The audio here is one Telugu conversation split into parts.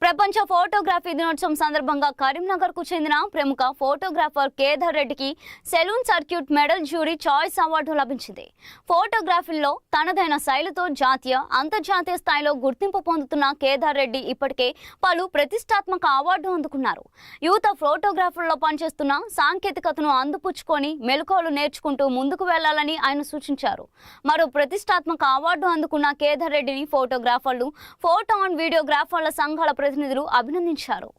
ప్రపంచ ఫోటోగ్రఫీ దినోత్సవం సందర్భంగా కరీంనగర్కు చెందిన ప్రముఖ ఫోటోగ్రాఫర్ కేదార్ రెడ్డికి salon circuit medal jury choice award లభించింది. ఫోటోగ్రఫీలో తనదైన శైలితో జాతీయ, అంతర్జాతీయ స్థాయిలో గుర్తింపు పొందుతున్న కేదార్ రెడ్డి ఇప్పటికే పలు ప్రతిష్టాత్మక అవార్డు అందుకున్నారు. యువత ఫోటోగ్రాఫర్లో పనిచేస్తున్న సాంకేతికతను అందిపుచ్చుకొని మెలకువలు నేర్చుకుంటూ ముందుకు వెళ్లాలని ఆయన సూచించారు. మరో ప్రతిష్టాత్మక అవార్డు అందుకున్న కేదార్ రెడ్డిని ఫోటోగ్రాఫర్లు, ఫోటో అండ్ వీడియోగ్రాఫర్ల సంఘాల ప్రతినిధులు అభినందించారు.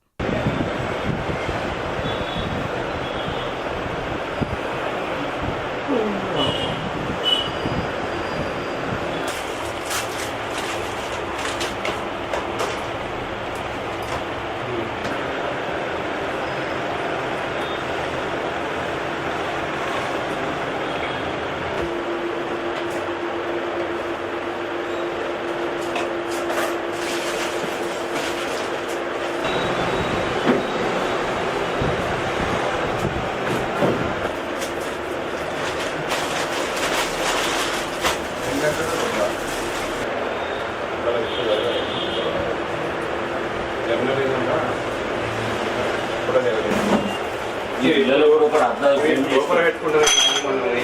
ఇళ్ళలో కూడా ఒక అర్థాలు పెట్టుకుంటారు,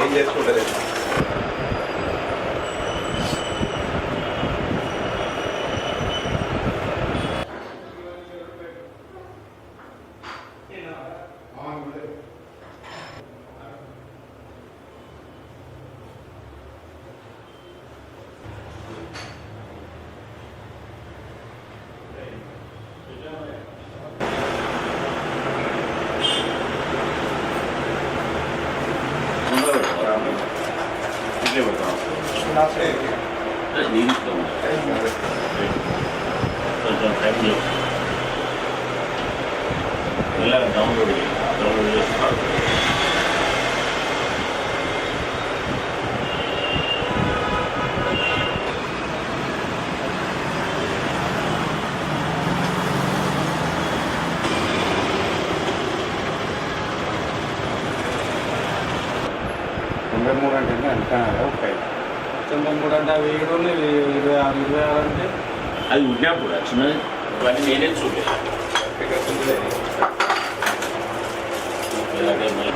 ఏం చేసుకుంటారు. కొంచెం టైంలో ఇలా డౌన్లోడ్ చేస్తారు. తొంభై అంటే ఎంత ఉంటాయి? 93 అంటే 26 అంటే అది ఉన్నప్పుడు వచ్చినది ఇవన్నీ నేనే చూడలేదు. ఇలాగే మళ్ళీ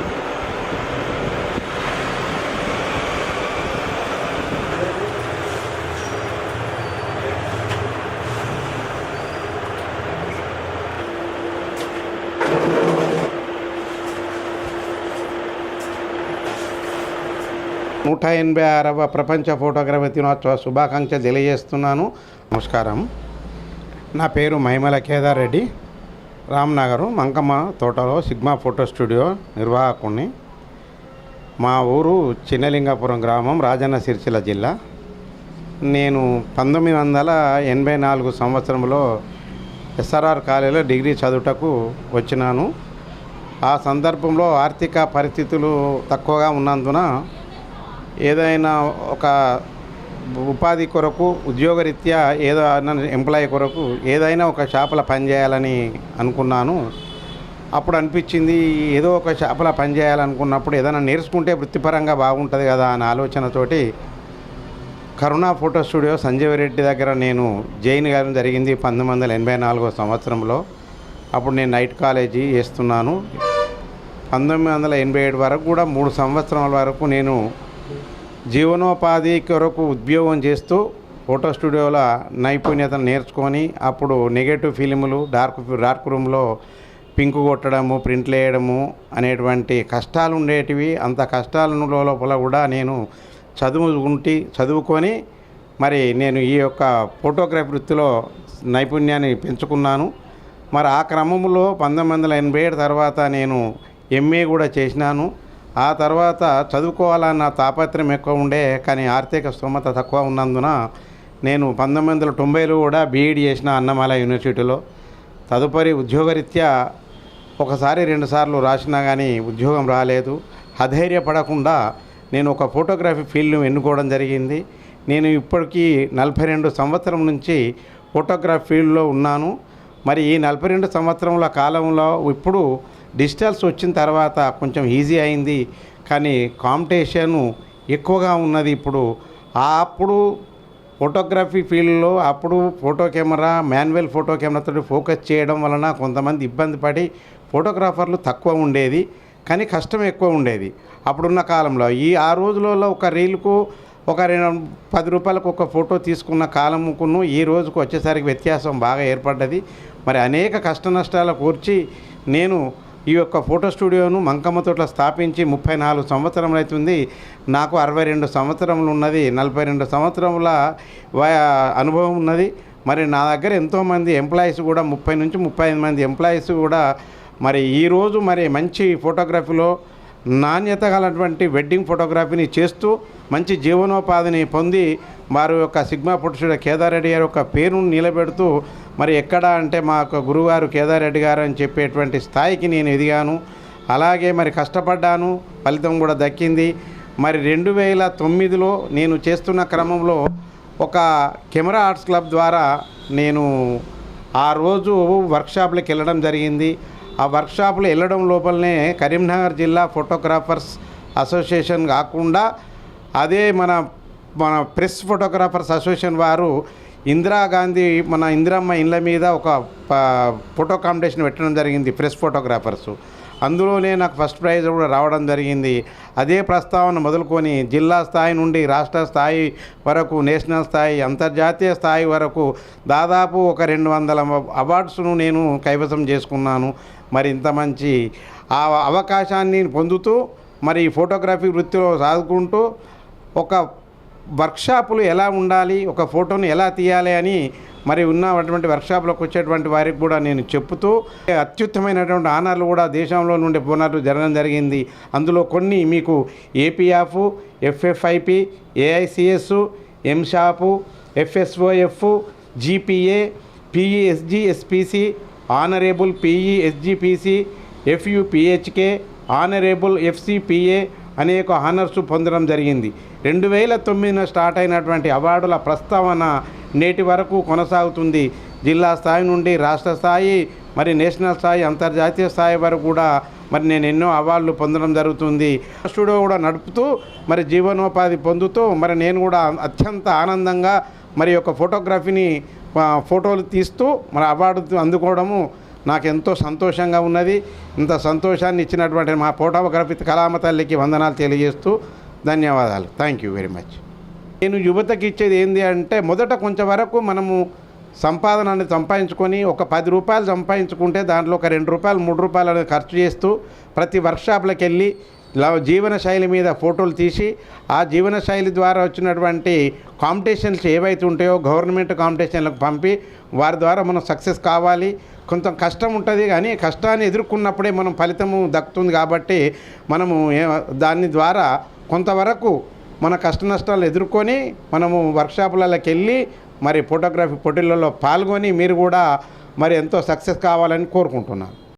186వ ప్రపంచ ఫోటోగ్రఫీ దినోత్సవ శుభాకాంక్షలు తెలియజేస్తున్నాను. నమస్కారం. నా పేరు మైమల కేదార్ రెడ్డి. రామ్నగర్ మంకమ్మ తోటలో సిగ్మా ఫోటో స్టూడియో నిర్వాహకుడిని. మా ఊరు చిన్నలింగాపురం గ్రామం, రాజన్న సిరిసిల్ల జిల్లా. నేను 1984 సంవత్సరంలో ఎస్ఆర్ఆర్ కాలేజీలో డిగ్రీ చదువుటకు వచ్చినాను. ఆ సందర్భంలో ఆర్థిక పరిస్థితులు తక్కువగా ఉన్నందున ఏదైనా ఒక ఉపాధి కొరకు, ఉద్యోగరీత్యా ఏదైనా ఎంప్లాయీ కొరకు ఏదైనా ఒక షాపులో పనిచేయాలని అనుకున్నాను. అప్పుడు అనిపించింది, ఏదో ఒక షాపులో పనిచేయాలనుకున్నప్పుడు ఏదైనా నేర్చుకుంటే వృత్తిపరంగా బాగుంటుంది కదా అనే ఆలోచనతోటి కరుణా ఫోటో స్టూడియో సంజీవ్ రెడ్డి దగ్గర నేను జాయిన్ కావడం జరిగింది 1984 సంవత్సరంలో. అప్పుడు నేను నైట్ కాలేజీ చేస్తున్నాను. 1987 వరకు కూడా 3 సంవత్సరాల వరకు నేను జీవనోపాధి కొరకు ఉద్యోగం చేస్తూ ఫోటో స్టూడియోలో నైపుణ్యతను నేర్చుకొని అప్పుడు నెగటివ్ ఫిలిములు, డార్క్ రూమ్లో పింక్ కొట్టడము, ప్రింట్లు వేయడము అనేటువంటి కష్టాలు ఉండేటివి. అంత కష్టాల లోపల కూడా నేను చదువుకొని మరి నేను ఈ యొక్క ఫోటోగ్రఫీ వృత్తిలో నైపుణ్యాన్ని పెంచుకున్నాను. మరి ఆ క్రమంలో 1987 తర్వాత నేను ఎంఏ కూడా చేసినాను. ఆ తర్వాత చదువుకోవాలన్న తాపత్రయం ఎక్కువ ఉండే, కానీ ఆర్థిక స్తోమత తక్కువ ఉన్నందున నేను 1990లో కూడా బీఈడీ చేసిన అన్నమల యూనివర్సిటీలో. తదుపరి ఉద్యోగరీత్యా 1-2 సార్లు రాసినా కానీ ఉద్యోగం రాలేదు. అధైర్యపడకుండా నేను ఒక ఫోటోగ్రఫీ ఫీల్డ్ను ఎన్నుకోవడం జరిగింది. నేను ఇప్పటికీ 42 సంవత్సరం నుంచి ఫోటోగ్రఫీ ఫీల్డ్లో ఉన్నాను. మరి ఈ 42 సంవత్సరముల కాలంలో ఇప్పుడు డిజిటల్స్ వచ్చిన తర్వాత కొంచెం ఈజీ అయింది, కానీ కాంపిటీషను ఎక్కువగా ఉన్నది. ఇప్పుడు అప్పుడు ఫోటోగ్రఫీ ఫీల్డ్లో అప్పుడు ఫోటో కెమెరా మాన్యువల్ ఫోటో కెమెరాతో ఫోకస్ చేయడం వలన కొంతమంది ఇబ్బంది పడి ఫోటోగ్రాఫర్లు తక్కువ ఉండేది, కానీ కష్టం ఎక్కువ ఉండేది అప్పుడున్న కాలంలో. ఆ రోజులలో ఒక రీల్కు ఒక 10 రూపాయలకు ఒక ఫోటో తీసుకున్న కాలంకును ఈ రోజుకు వచ్చేసరికి వ్యత్యాసం బాగా ఏర్పడ్డది. మరి అనేక కష్ట నష్టాల కూర్చి నేను ఈ యొక్క ఫోటో స్టూడియోను మంకమ్మతోట్ల స్థాపించి 34 సంవత్సరములు అవుతుంది. నాకు 62 సంవత్సరములు ఉన్నది, 42 సంవత్సరముల అనుభవం ఉన్నది. మరి నా దగ్గర ఎంతోమంది ఎంప్లాయీస్ కూడా 30 నుంచి 35 మంది ఎంప్లాయీస్ కూడా మరి ఈరోజు మరి మంచి ఫోటోగ్రఫీలో నాణ్యత గలటువంటి వెడ్డింగ్ ఫోటోగ్రఫీని చేస్తూ మంచి జీవనోపాధిని పొంది వారి యొక్క సిగ్మా పురుషుడు కేదార్ రెడ్డి గారి యొక్క పేరును నిలబెడుతూ మరి ఎక్కడ అంటే మా యొక్క గురుగారు కేదార్ రెడ్డి గారు అని చెప్పేటువంటి స్థాయికి నేను ఎదిగాను. అలాగే మరి కష్టపడ్డాను, ఫలితం కూడా దక్కింది. మరి 2009లో నేను చేస్తున్న క్రమంలో ఒక కెమెరా ఆర్ట్స్ క్లబ్ ద్వారా నేను ఆ రోజు వర్క్షాప్లకు వెళ్ళడం జరిగింది. ఆ వర్క్షాపులు వెళ్ళడం లోపలనే కరీంనగర్ జిల్లా ఫోటోగ్రాఫర్స్ అసోసియేషన్ కాకుండా అదే మన ప్రెస్ ఫోటోగ్రాఫర్స్ అసోసియేషన్ వారు ఇందిరాగాంధీ మన ఇందిరమ్మ ఇండ్ల మీద ఒక ఫోటో కాంపిటీషన్ పెట్టడం జరిగింది ప్రెస్ ఫోటోగ్రాఫర్స్. అందులోనే నాకు ఫస్ట్ ప్రైజ్ కూడా రావడం జరిగింది. అదే ప్రస్తావన మొదలుకొని జిల్లా స్థాయి నుండి రాష్ట్ర స్థాయి వరకు, నేషనల్ స్థాయి, అంతర్జాతీయ స్థాయి వరకు దాదాపు ఒక 200 అవార్డ్స్ను నేను కైవసం చేసుకున్నాను. మరి ఇంత మంచి ఆ అవకాశాన్ని పొందుతూ మరి ఫోటోగ్రఫీ వృత్తిలో సాగుకుంటూ ఒక వర్క్షాపులు ఎలా ఉండాలి, ఒక ఫోటోను ఎలా తీయాలి అని మరి ఉన్నటువంటి వర్క్షాప్లోకి వచ్చేటువంటి వారికి కూడా నేను చెప్తూ అత్యుత్తమైనటువంటి ఆనర్లు కూడా దేశంలో నుండి బోనర్లు జరగడం జరిగింది. అందులో కొన్ని మీకు ఏపీఎఫ్, ఎఫ్ఎఫ్ఐపి, ఏఐసిఎస్, ఎంషాపు, FSOF, GPA, PESG SPC, honourable PESGPC, FUPHK, honourable FCPA అనేక హానర్స్ పొందడం జరిగింది. 2009 స్టార్ట్ అయినటువంటి అవార్డుల ప్రస్తావన నేటి వరకు కొనసాగుతుంది. జిల్లా స్థాయి నుండి రాష్ట్ర స్థాయి, మరి నేషనల్ స్థాయి, అంతర్జాతీయ స్థాయి వరకు కూడా మరి నేను ఎన్నో అవార్డులు పొందడం జరుగుతుంది. స్టూడియో కూడా నడుపుతూ మరి జీవనోపాధి పొందుతూ మరి నేను కూడా అత్యంత ఆనందంగా మరి యొక్క ఫోటోగ్రఫీని ఫోటోలు తీస్తూ మరి అవార్డు అందుకోవడము నాకు ఎంతో సంతోషంగా ఉన్నది. ఇంత సంతోషాన్ని ఇచ్చినటువంటి మా ఫోటోగ్రఫీ కళామ తల్లికి వందనాలు తెలియజేస్తూ ధన్యవాదాలు. Thank you very much. నేను యువతకి ఇచ్చేది ఏంటి అంటే, మొదట కొంచెం వరకు మనము సంపాదనని సంపాదించుకొని ఒక 10 రూపాయలు సంపాదించుకుంటే దాంట్లో ఒక 2 రూపాయలు 3 రూపాయలు అనేది ఖర్చు చేస్తూ ప్రతి వర్క్షాప్లకు వెళ్ళి జీవన శైలి మీద ఫోటోలు తీసి ఆ జీవన శైలి ద్వారా వచ్చినటువంటి కాంపిటీషన్స్ ఏవైతే ఉంటాయో గవర్నమెంట్ కాంపిటీషన్లకు పంపి వారి ద్వారా మనం సక్సెస్ కావాలి. కొంత కష్టం ఉంటుంది, కానీ కష్టాన్ని ఎదుర్కొన్నప్పుడే మనం ఫలితము దక్కుతుంది. కాబట్టి మనము దాని ద్వారా కొంతవరకు మన కష్ట నష్టాలు ఎదుర్కొని మనము వర్క్షాపులకి వెళ్ళి మరి ఫోటోగ్రఫీ పోటీలలో పాల్గొని మీరు కూడా మరి ఎంతో సక్సెస్ కావాలని కోరుకుంటున్నాను.